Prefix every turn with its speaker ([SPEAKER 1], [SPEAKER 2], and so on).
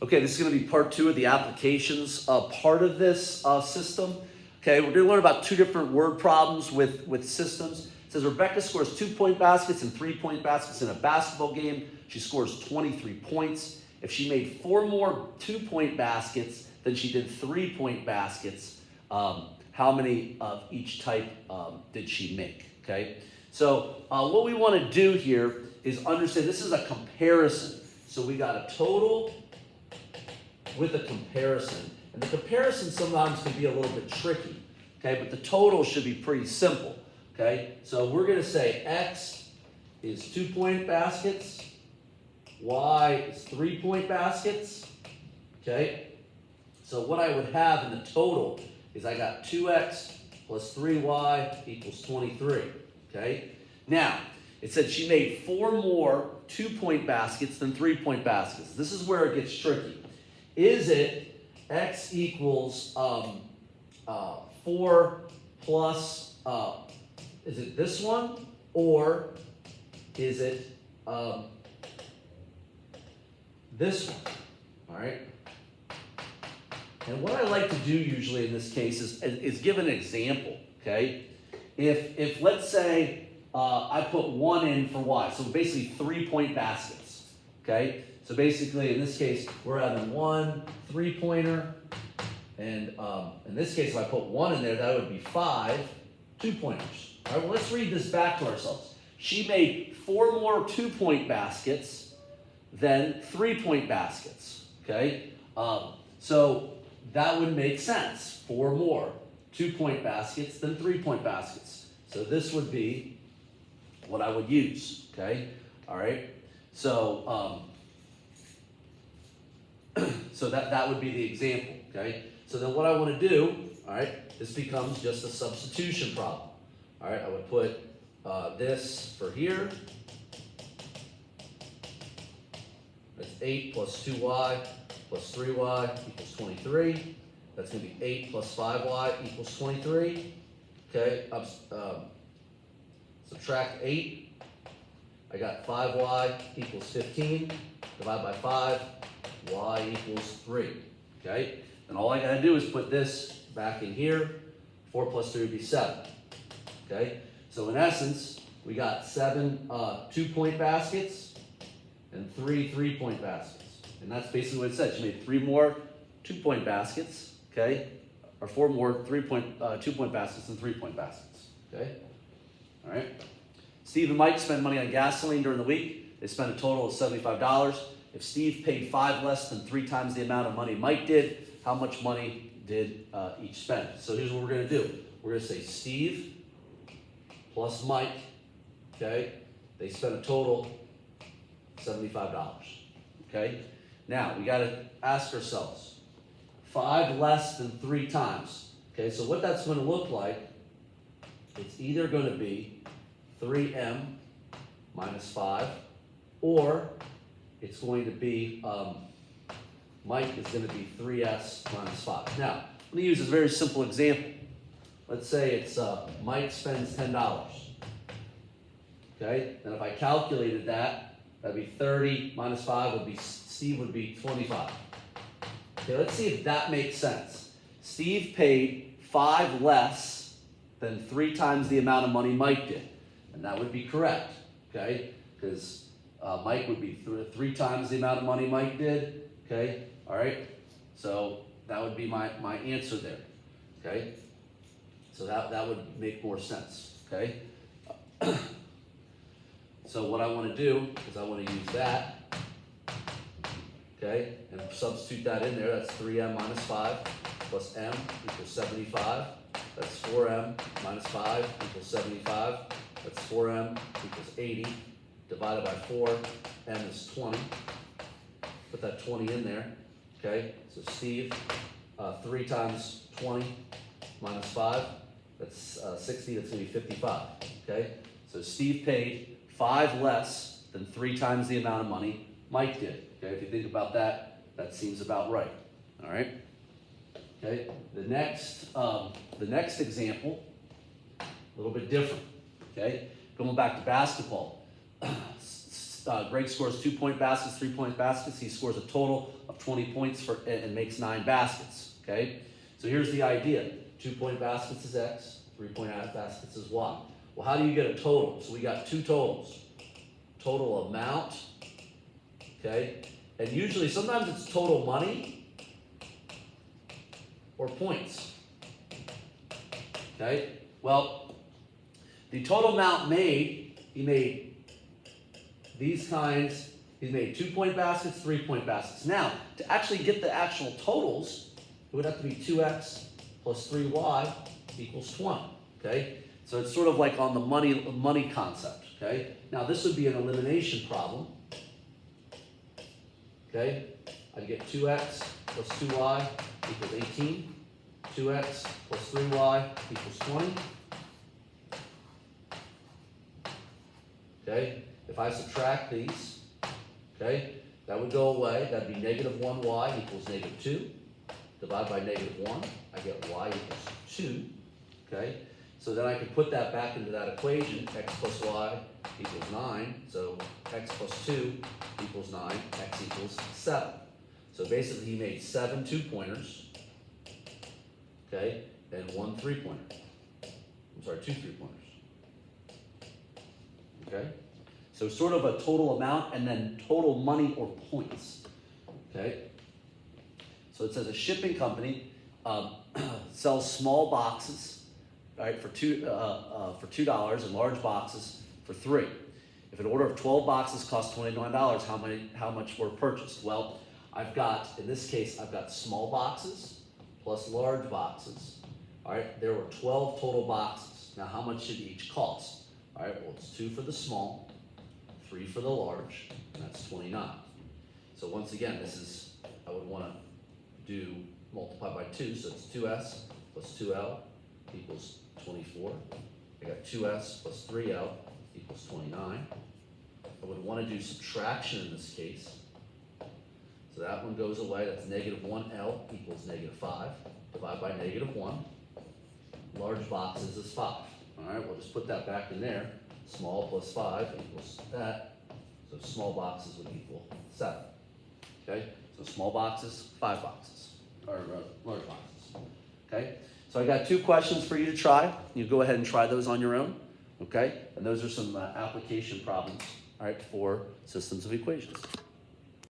[SPEAKER 1] Okay, this is going to be part 2 of the applications part of this system. Okay, we're going to learn about 2 different word problems with systems. It says Rebecca scores 2-point baskets and 3-point baskets in a basketball game. She scores 23 points. If she made 4 more 2-point baskets than she did 3-point baskets, how many of each type did she make? Okay, so what we want to do here is understand this is a comparison. So we got a total with a comparison. And the comparison sometimes can be a little bit tricky, okay? But the total should be pretty simple, okay? So we're going to say X is 2-point baskets, Y is 3-point baskets, okay? So what I would have in the total is I got 2X plus 3Y equals 23, okay? Now, it said she made 4 more 2-point baskets than 3-point baskets. This is where it gets tricky. Is it X equals 4 plus, is it this one, or is it this one, all right? And what I like to do usually in this case is give an example, okay? If let's say I put 1 in for Y, so basically 3-point baskets, okay? So basically, in this case, we're having 1 3-pointer, and in this case, if I put 1 in there, that would be 5 2-pointers. All right, well, let's read this back to ourselves. She made 4 more 2-point baskets than 3-point baskets, okay? So that would make sense. 4 more 2-point baskets than 3-point baskets. So this would be what I would use, okay? All right, so so that would be the example, okay? So then what I want to do, all right, this becomes just a substitution problem. All right, I would put this for here. That's 8 plus 2y plus 3y equals 23. That's going to be 8 plus 5y equals 23. Okay, subtract 8. I got 5y equals 15. Divide by 5. Y equals 3, okay? And all I gotta do is put this back in here. 4 plus 3 would be 7, okay? So in essence, we got 7 2-point baskets and 3 3-point baskets. And that's basically what it said. She made 3 more 2-point baskets, okay? Or 4 more 2-point baskets than 3-point baskets, okay? All right? Steve and Mike spend money on gasoline during the week. They spend a total of $75. If Steve paid 5 less than 3 times the amount of money Mike did, how much money did each spend? So here's what we're going to do. We're going to say Steve plus Mike, okay? They spent a total $75, okay? Now, we got to ask ourselves, 5 less than 3 times, okay? So what that's going to look like, it's either going to be 3m minus 5, or it's going to be, Mike is going to be 3s minus 5. Now, let me use a very simple example. Let's say it's Mike spends $10. Okay, and if I calculated that, that'd be 30 minus 5 would be, Steve would be 25. Okay, let's see if that makes sense. Steve paid 5 less than 3 times the amount of money Mike did. And that would be correct, okay? Because Mike would be 3 times the amount of money Mike did, okay? All right, so that would be my answer there, okay? So that would make more sense, okay? So what I want to do is I want to use that, okay, and substitute that in there. That's 3m minus 5 plus m equals 75. That's 4m minus 5 equals 75. That's 4m equals 80. Divided by 4, m is 20. Put that 20 in there, okay? So Steve, 3 times 20 minus 5, that's 60, that's going to be 55, okay? So Steve paid 5 less than 3 times the amount of money Mike did, okay? If you think about that, that seems about right, all right? Okay, the next example, a little bit different, okay? Going back to basketball. Greg scores 2-point baskets, 3-point baskets. He scores a total of 20 points and makes 9 baskets, okay? So here's the idea. 2-point baskets is X, 3-point baskets is Y. Well, how do you get a total? So we got 2 totals. Total amount, okay? And usually, sometimes it's total money or points, okay? Well, the total amount made, he made these kinds, he made 2-point baskets, 3-point baskets. Now, to actually get the actual totals, it would have to be 2x plus 3y equals 20, okay? So it's sort of like on the money concept, okay? Now, this would be an elimination problem, okay? I'd get 2x plus 2y equals 18. 2x plus 3y equals 20. Okay, if I subtract these, okay, that would go away. That'd be negative 1y equals -2. Divide by -1, I get y equals 2. Okay, so then I can put that back into that equation. X plus y equals 9. So x plus 2 equals 9. X equals 7. So basically he made 7 2-pointers, okay, and 1 3-pointer. I'm sorry, 2 3-pointers. Okay, so sort of a total amount and then total money or points. Okay, so it says a shipping company sells small boxes, right, for $2 and large boxes for $3. If an order of 12 boxes costs $29, how much were purchased? Well, I've got, in this case, I've got small boxes plus large boxes. All right, there were 12 total boxes. Now, how much should each cost? All right, well, it's 2 for the small, 3 for the large, and that's 29. So once again, this is, I would want to do multiply by 2, so it's 2s plus 2l equals 24. I got 2s plus 3l equals 29. I would want to do subtraction in this case. So that one goes away, that's -1l equals -5. Divide by -1. Large boxes is 5. All right, we'll just put that back in there. Small plus 5 equals that. So small boxes would equal 7. Okay, so small boxes, 5 boxes, or large boxes. Okay, so I got 2 questions for you to try. You go ahead and try those on your own. Okay, and those are some application problems, all right, for systems of equations.